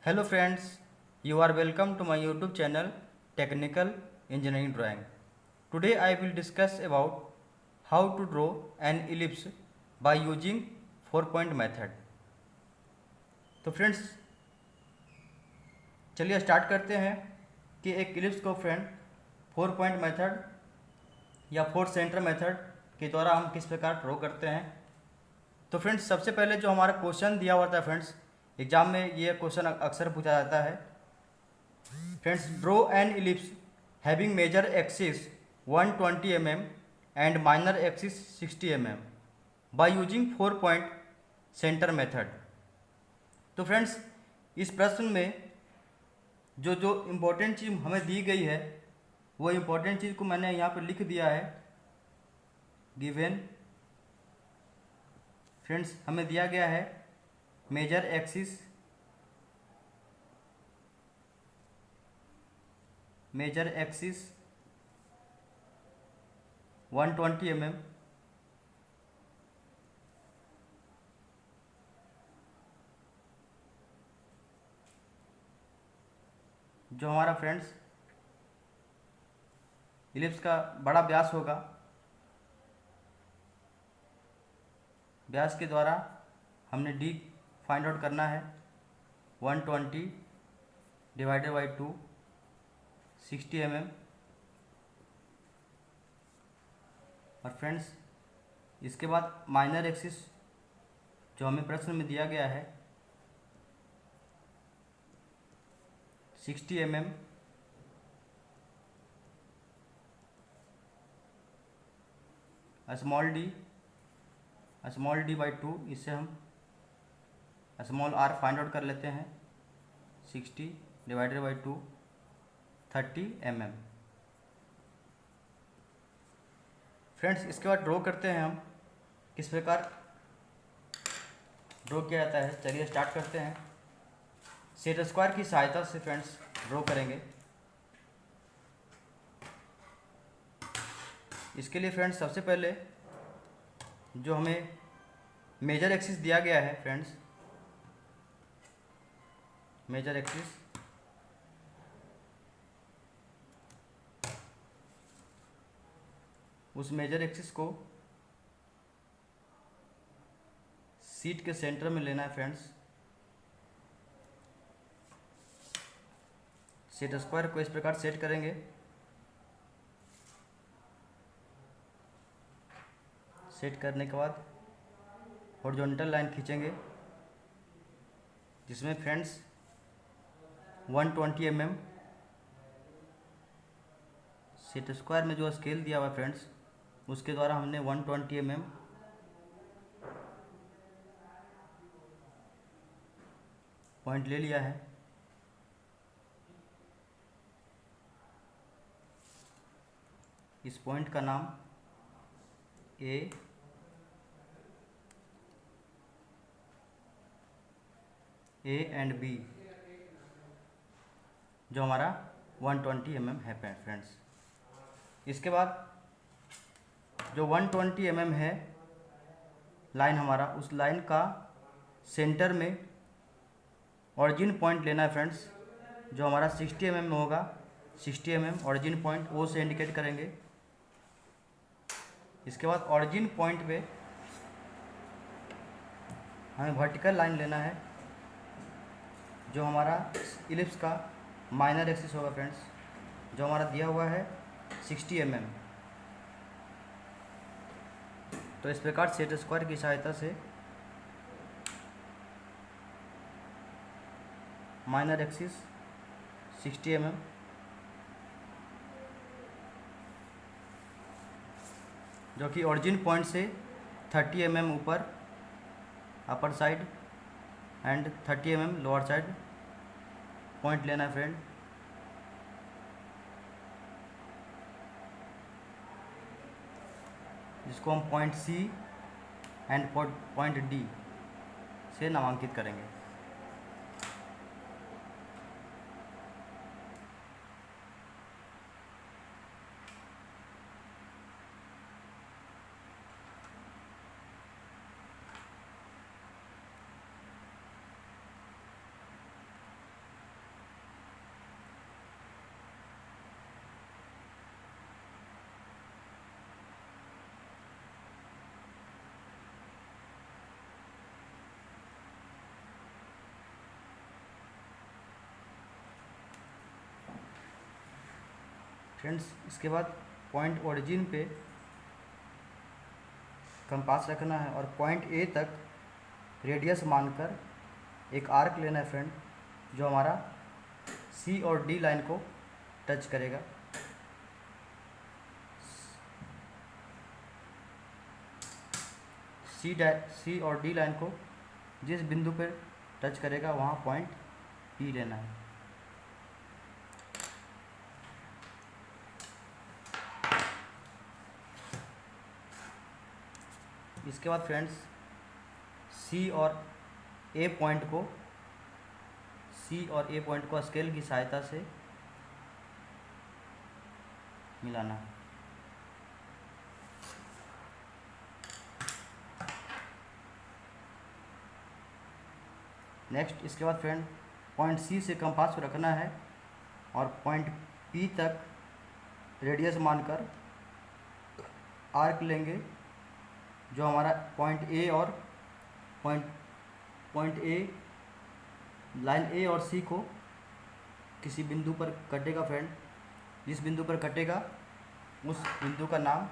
Hello friends, you are welcome to my YouTube channel Technical Engineering Drawing. Today I will discuss about how to draw an ellipse by using 4-point method. तो friends चलिए start करते हैं कि एक ellipse को friend 4-point method या 4 centre method के द्वारा हम किस प्रकार ड्रॉ करते हैं। तो फ्रेंड्स सबसे पहले जो हमारा क्वेश्चन दिया हुआ था फ्रेंड्स, एग्जाम में ये क्वेश्चन अक्सर पूछा जाता है। Friends, draw an ellipse having major axis 120 mm and minor axis 60 mm by using 4-point centre method. तो फ्रेंड्स इस प्रश्न में जो जो इम्पोर्टेंट चीज़ हमें दी गई है वो इम्पोर्टेंट चीज़ को मैंने यहाँ पर लिख दिया है। गिवन फ्रेंड्स हमें दिया गया है मेजर एक्सिस 120 mm जो हमारा फ्रेंड्स इलिप्स का बड़ा व्यास होगा। व्यास के द्वारा हमने डी फाइंड आउट करना है। 120 डिवाइडेड बाई 2 60 mm। और फ्रेंड्स इसके बाद माइनर एक्सिस जो हमें प्रश्न में दिया गया है 60 mm। स्मॉल डी बाई 2, इससे हम स्मॉल आर फाइंड आउट कर लेते हैं। 60 डिवाइडेड बाई 2 30 mm। फ्रेंड्स इसके बाद ड्रॉ करते हैं हम किस प्रकार ड्रॉ किया जाता है। चलिए स्टार्ट करते हैं। सेट स्क्वायर की सहायता से फ्रेंड्स ड्रॉ करेंगे। इसके लिए फ्रेंड्स सबसे पहले जो हमें मेजर एक्सिस दिया गया है फ्रेंड्स, मेजर एक्सिस उस मेजर एक्सिस को शीट के सेंटर में लेना है फ्रेंड्स। सेट स्क्वायर को इस प्रकार सेट करेंगे। सेट करने के बाद हॉरिजॉन्टल लाइन खींचेंगे जिसमें फ्रेंड्स 120 mm सेट स्क्वायर में जो स्केल दिया हुआ है फ्रेंड्स उसके द्वारा हमने 120 mm पॉइंट ले लिया है। इस पॉइंट का नाम ए एंड बी जो हमारा 120 mm है फ्रेंड्स। इसके बाद जो 120 mm है लाइन हमारा, उस लाइन का सेंटर में ऑरिजिन पॉइंट लेना है फ्रेंड्स जो हमारा 60 mm में होगा। 60 mm ऑरिजिन पॉइंट ओ से इंडिकेट करेंगे। इसके बाद ऑरिजिन पॉइंट पे हमें वर्टिकल लाइन लेना है जो हमारा इलिप्स का माइनर एक्सिस होगा फ्रेंड्स, जो हमारा दिया हुआ है 60 mm। तो इस प्रकार सेट स्क्वायर की सहायता से माइनर एक्सिस 60 mm जो कि ओरिजिन पॉइंट से 30 mm ऊपर upper side and 30 mm lower side point लेना है फ्रेंड। जिसको हम point C and point D से नामांकित करेंगे। फ्रेंड्स इसके बाद पॉइंट ओरिजिन पे कंपास रखना है और पॉइंट ए तक रेडियस मानकर एक आर्क लेना है फ्रेंड, जो हमारा सी और डी लाइन को टच करेगा। सी और डी लाइन को जिस बिंदु पर टच करेगा वहाँ पॉइंट पी लेना है। इसके बाद फ्रेंड्स सी और ए पॉइंट को स्केल की सहायता से मिलाना है। नेक्स्ट इसके बाद फ्रेंड पॉइंट सी से कंपास को रखना है और पॉइंट पी तक रेडियस मानकर आर्क लेंगे, जो हमारा पॉइंट ए और पॉइंट ए लाइन ए और सी को किसी बिंदु पर कटेगा फ्रेंड। जिस बिंदु पर कटेगा उस बिंदु का नाम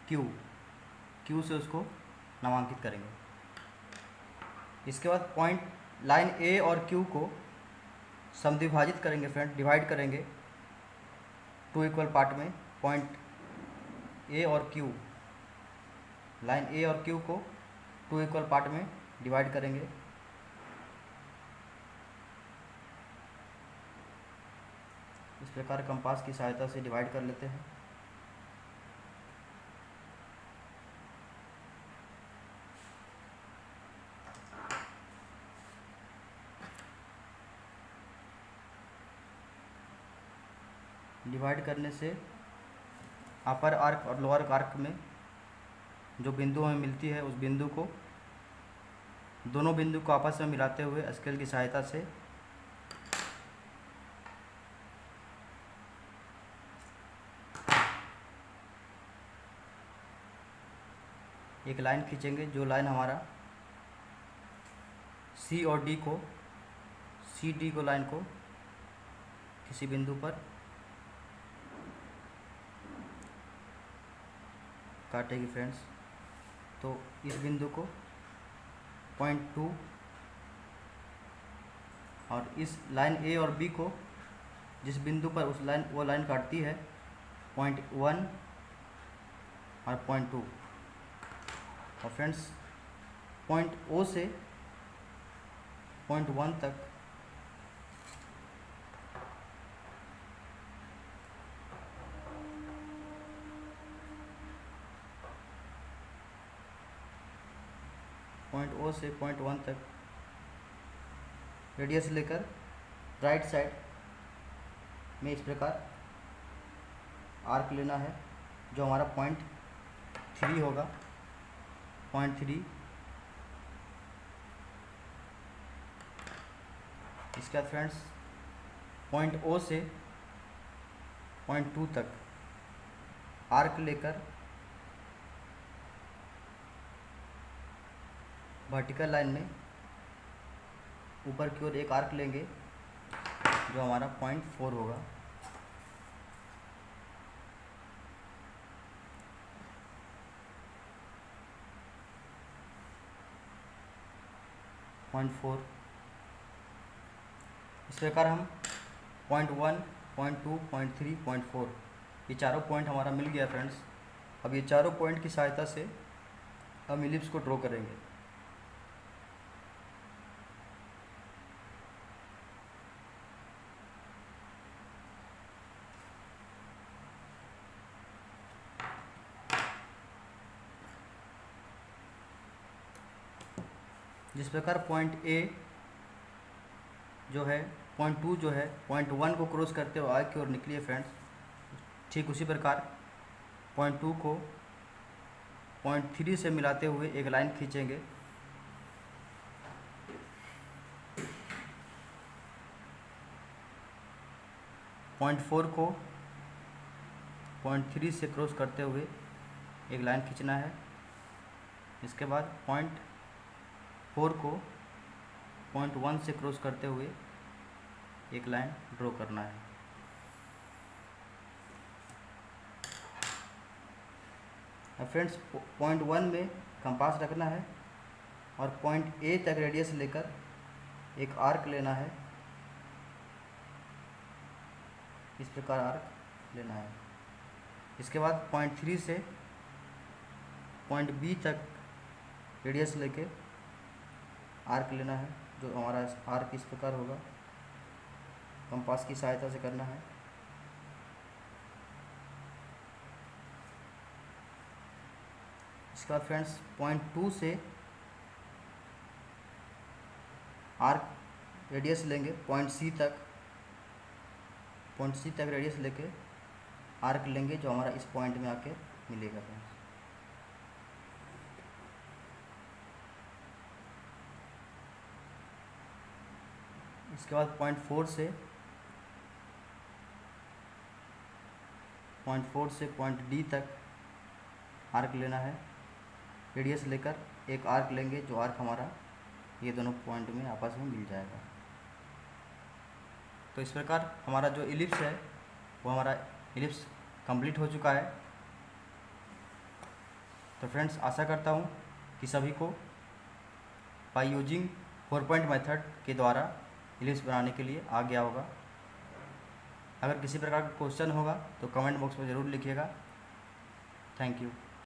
क्यू से उसको नामांकित करेंगे। इसके बाद पॉइंट लाइन ए और क्यू को समद्विभाजित करेंगे फ्रेंड, डिवाइड करेंगे 2 इक्वल पार्ट में। पॉइंट ए और क्यू, लाइन ए और क्यू को 2 इक्वल पार्ट में डिवाइड करेंगे। इस प्रकार कंपास की सहायता से डिवाइड कर लेते हैं। डिवाइड करने से अपर आर्क और लोअर आर्क में जो बिंदु हमें मिलती है, उस बिंदु को दोनों बिंदु को आपस में मिलाते हुए स्केल की सहायता से एक लाइन खींचेंगे, जो लाइन हमारा सी डी को लाइन को किसी बिंदु पर काटेगी फ्रेंड्स। तो इस बिंदु को पॉइंट 2 और इस लाइन ए और बी को जिस बिंदु पर वो लाइन काटती है पॉइंट 1 और पॉइंट 2। और फ्रेंड्स पॉइंट ओ से पॉइंट 1 तक पॉइंट ओ से पॉइंट 1 तक रेडियस लेकर राइट साइड में इस प्रकार आर्क लेना है, जो हमारा पॉइंट 3 होगा। पॉइंट 3 इसके बाद फ्रेंड्स पॉइंट ओ से पॉइंट 2 तक आर्क लेकर वर्टिकल लाइन में ऊपर की ओर एक आर्क लेंगे, जो हमारा पॉइंट 4 होगा। पॉइंट 4 इस प्रकार हम पॉइंट 1, पॉइंट 2, पॉइंट 3, पॉइंट 4 ये चारों पॉइंट हमारा मिल गया फ्रेंड्स। अब ये चारों पॉइंट की सहायता से हम इलिप्स को ड्रॉ करेंगे। जिस प्रकार पॉइंट ए जो है पॉइंट 2 जो है पॉइंट 1 को क्रॉस करते हुए आगे की ओर निकली है फ्रेंड्स, ठीक उसी प्रकार पॉइंट 2 को पॉइंट 3 से मिलाते हुए एक लाइन खींचेंगे। पॉइंट 4 को पॉइंट 3 से क्रॉस करते हुए एक लाइन खींचना है। इसके बाद पॉइंट 4 को पॉइंट 1 से क्रॉस करते हुए एक लाइन ड्रॉ करना है। अब फ्रेंड्स पॉइंट 1 में कंपास रखना है और पॉइंट ए तक रेडियस लेकर एक आर्क लेना है, इस प्रकार आर्क लेना है। इसके बाद पॉइंट 3 से पॉइंट बी तक रेडियस लेके आर्क लेना है, जो हमारा आर्क इस प्रकार होगा, कंपास की सहायता से करना है। इसके बाद फ्रेंड्स पॉइंट 2 से आर्क रेडियस लेंगे पॉइंट सी तक रेडियस लेके आर्क लेंगे, जो हमारा इस पॉइंट में आके मिलेगा फ्रेंड्स। इसके बाद पॉइंट 4 से पॉइंट डी तक आर्क लेना है, रेडियस लेकर एक आर्क लेंगे, जो आर्क हमारा ये दोनों पॉइंट में आपस में मिल जाएगा। तो इस प्रकार हमारा जो इलिप्स है वो हमारा इलिप्स कंप्लीट हो चुका है। तो फ्रेंड्स आशा करता हूँ कि सभी को बाय यूजिंग 4 पॉइंट मेथड के द्वारा इलिप्स बनाने के लिए आ गया होगा। अगर किसी प्रकार का क्वेश्चन होगा तो कमेंट बॉक्स में ज़रूर लिखिएगा। Thank you.